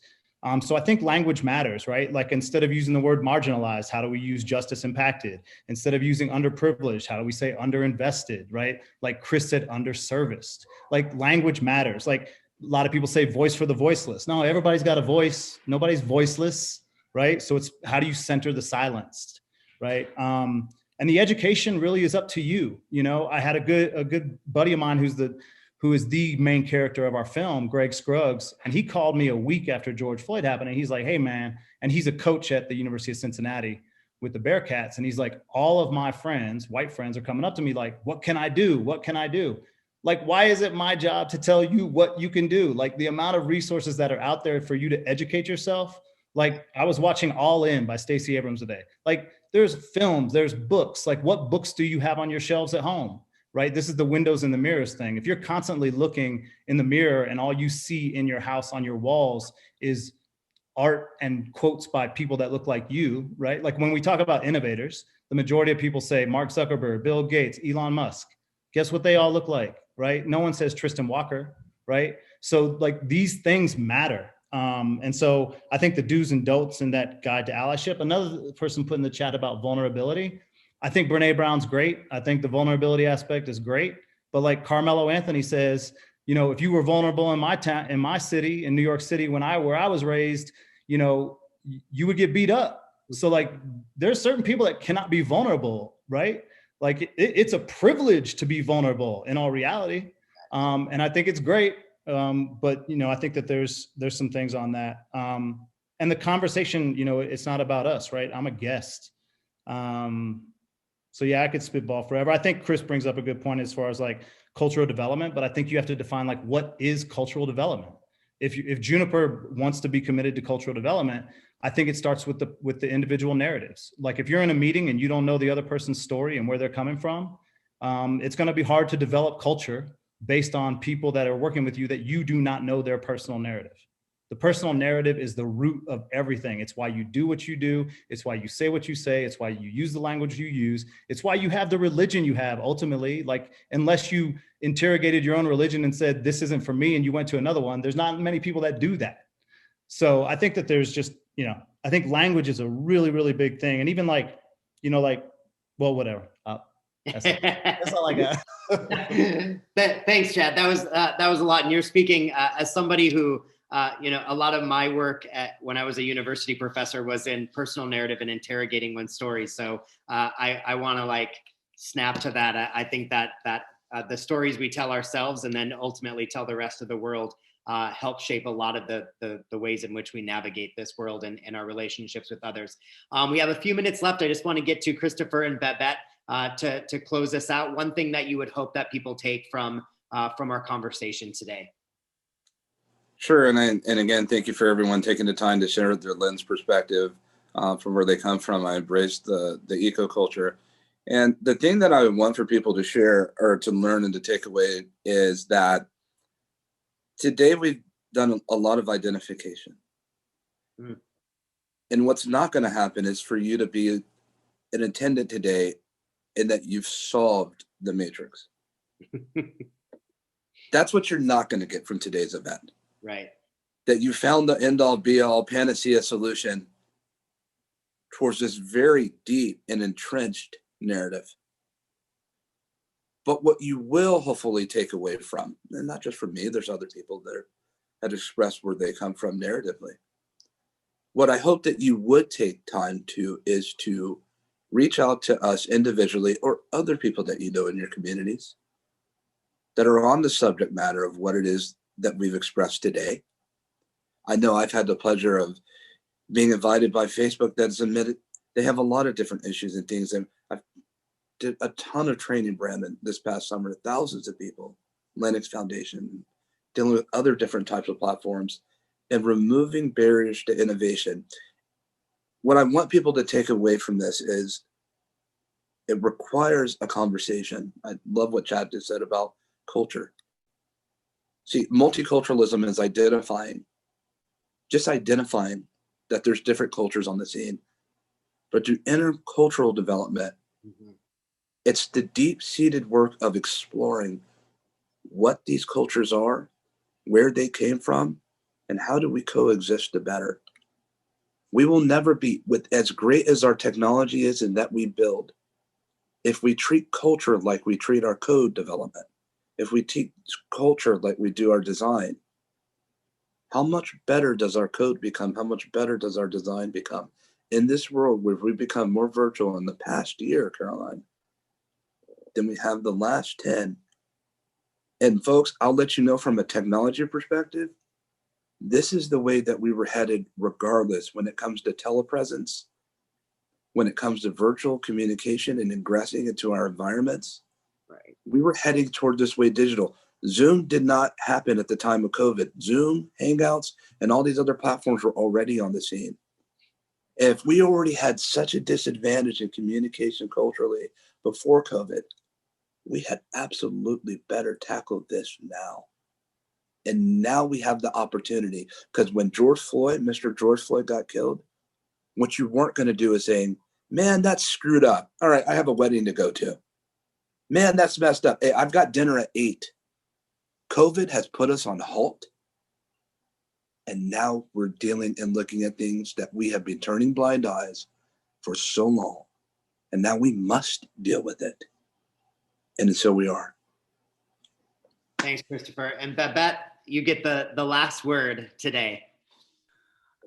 So I think language matters, right? Like, instead of using the word marginalized, how do we use justice impacted? Instead of using underprivileged, how do we say underinvested, right? Like Chris said, underserviced. Like, language matters. Like, a lot of people say voice for the voiceless. No, everybody's got a voice. Nobody's voiceless, right? So it's, how do you center the silenced, right? And the education really is up to you. I had a good buddy of mine who is the main character of our film, Greg Scruggs, and he called me a week after George Floyd happened, and he's like, "Hey, man," and he's a coach at the University of Cincinnati with the Bearcats, and he's like, "All of my friends, white friends, are coming up to me like, what can I do? What can I do?" Like, why is it my job to tell you what you can do? Like, the amount of resources that are out there for you to educate yourself. Like, I was watching All In by Stacey Abrams today. Like, there's films, there's books. Like, what books do you have on your shelves at home, right? This is the windows and the mirrors thing. If you're constantly looking in the mirror and all you see in your house on your walls is art and quotes by people that look like you, right? Like, when we talk about innovators, the majority of people say Mark Zuckerberg, Bill Gates, Elon Musk. Guess what they all look like, right? No one says Tristan Walker, right? So these things matter. And so I think the do's and don'ts in that guide to allyship. Another person put in the chat about vulnerability. I think Brene Brown's great. I think the vulnerability aspect is great. But like Carmelo Anthony says, if you were vulnerable in my town, in my city, in New York City, where I was raised, you would get beat up. So there's certain people that cannot be vulnerable, right? Like, it's a privilege to be vulnerable in all reality. And I think it's great. But I think that there's some things on that. And the conversation, it's not about us, right? I'm a guest. So yeah, I could spitball forever. I think Chris brings up a good point as far as cultural development, but I think you have to define what is cultural development. If Juniper wants to be committed to cultural development, I think it starts with the individual narratives. Like, if you're in a meeting and you don't know the other person's story and where they're coming from, it's going to be hard to develop culture based on people that are working with you that you do not know their personal narrative. The personal narrative is the root of everything. It's why you do what you do. It's why you say what you say. It's why you use the language you use. It's why you have the religion you have ultimately. Like, unless you interrogated your own religion and said, this isn't for me, and you went to another one, there's not many people that do that. So I think that there's just, I think language is a really, really big thing. And even like, well, whatever. That's all I got. Thanks, Chad. That was a lot. And you're speaking as somebody who, a lot of my work when I was a university professor was in personal narrative and interrogating one's stories. So I want to snap to that. I think that the stories we tell ourselves and then ultimately tell the rest of the world help shape a lot of the ways in which we navigate this world and our relationships with others. We have a few minutes left. I just want to get to Christopher and Babette to close this out. One thing that you would hope that people take from our conversation today. Sure, and again, thank you for everyone taking the time to share their lens perspective from where they come from. I embrace the eco culture, and the thing that I would want for people to share or to learn and to take away is that today we've done a lot of identification, and what's not going to happen is for you to be an attendant today, and that you've solved the matrix. That's what you're not going to get from today's event. Right. That you found the end all be all panacea solution towards this very deep and entrenched narrative. But what you will hopefully take away from, and not just from me, there's other people that have expressed where they come from narratively. What I hope that you would take time to is to reach out to us individually or other people that you know in your communities that are on the subject matter of what it is that we've expressed today. I know I've had the pleasure of being invited by Facebook that's admitted they have a lot of different issues and things. And I did a ton of training, Brandon, this past summer, thousands of people, Linux Foundation, dealing with other different types of platforms and removing barriers to innovation. What I want people to take away from this is it requires a conversation. I love what Chad just said about culture. See, multiculturalism is identifying that there's different cultures on the scene. But through intercultural development, it's the deep-seated work of exploring what these cultures are, where they came from, and how do we coexist the better. We will never be, with as great as our technology is and that we build, if we treat culture like we treat our code development, if we teach culture like we do our design, how much better does our code become? How much better does our design become? In this world where we become more virtual in the past year, Caroline, than we have the last 10. And folks, I'll let you know from a technology perspective, this is the way that we were headed regardless when it comes to telepresence, when it comes to virtual communication and ingressing into our environments. Right. We were heading toward this way digital. Zoom did not happen at the time of COVID. Zoom, Hangouts, and all these other platforms were already on the scene. If we already had such a disadvantage in communication culturally before COVID, we had absolutely better tackled this now. And now we have the opportunity, because when Mr. George Floyd got killed, what you weren't going to do is saying, man, that's screwed up. All right, I have a wedding to go to. Man, that's messed up. Hey, I've got dinner at 8. COVID has put us on halt. And now we're dealing and looking at things that we have been turning blind eyes for so long. And now we must deal with it. And so we are. Thanks, Christopher. And Babette, you get the last word today.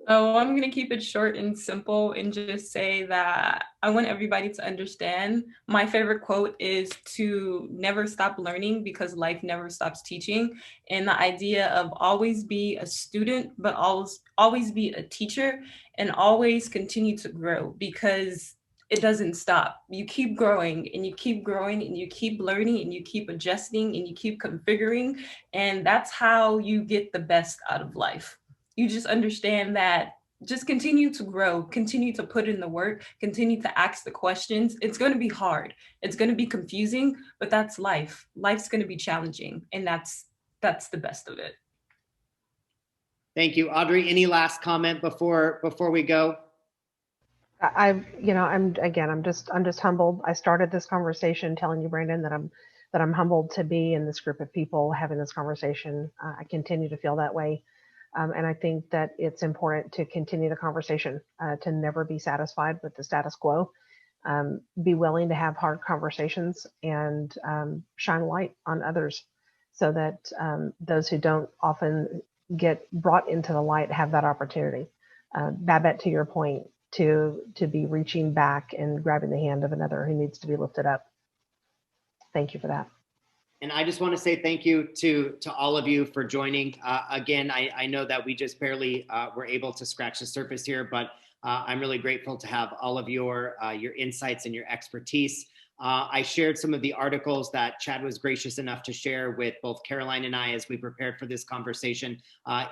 Oh, I'm going to keep it short and simple and just say that I want everybody to understand. My favorite quote is to never stop learning because life never stops teaching. And the idea of always be a student, but always be a teacher and always continue to grow because it doesn't stop. You keep growing and you keep growing and you keep learning and you keep adjusting and you keep configuring. And that's how you get the best out of life. You just understand that just continue to grow, continue to put in the work, continue to ask the questions. It's going to be hard. It's going to be confusing, but that's life. Life's going to be challenging. And that's the best of it. Thank you. Audrey, any last comment before we go? I'm just humbled. I started this conversation telling you, Brandon, that I'm humbled to be in this group of people having this conversation. I continue to feel that way. And I think that it's important to continue the conversation, to never be satisfied with the status quo, be willing to have hard conversations and shine light on others so that those who don't often get brought into the light have that opportunity. Babette, to your point, to be reaching back and grabbing the hand of another who needs to be lifted up. Thank you for that. And I just want to say thank you to all of you for joining. Again, I know that we just barely were able to scratch the surface here, but I'm really grateful to have all of your insights and your expertise. I shared some of the articles that Chad was gracious enough to share with both Caroline and I as we prepared for this conversation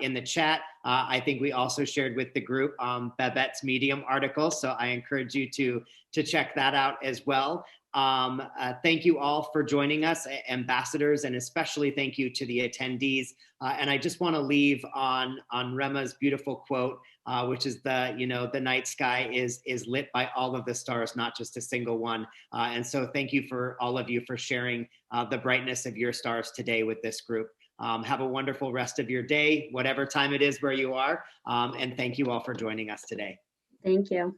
in the chat. I think we also shared with the group Babette's Medium article, so I encourage you to check that out as well. Thank you all for joining us, ambassadors, and especially thank you to the attendees. And I just want to leave on Rema's beautiful quote, which is the night sky is lit by all of the stars, not just a single one. And so thank you for all of you for sharing the brightness of your stars today with this group. Have a wonderful rest of your day, whatever time it is where you are. And thank you all for joining us today. Thank you.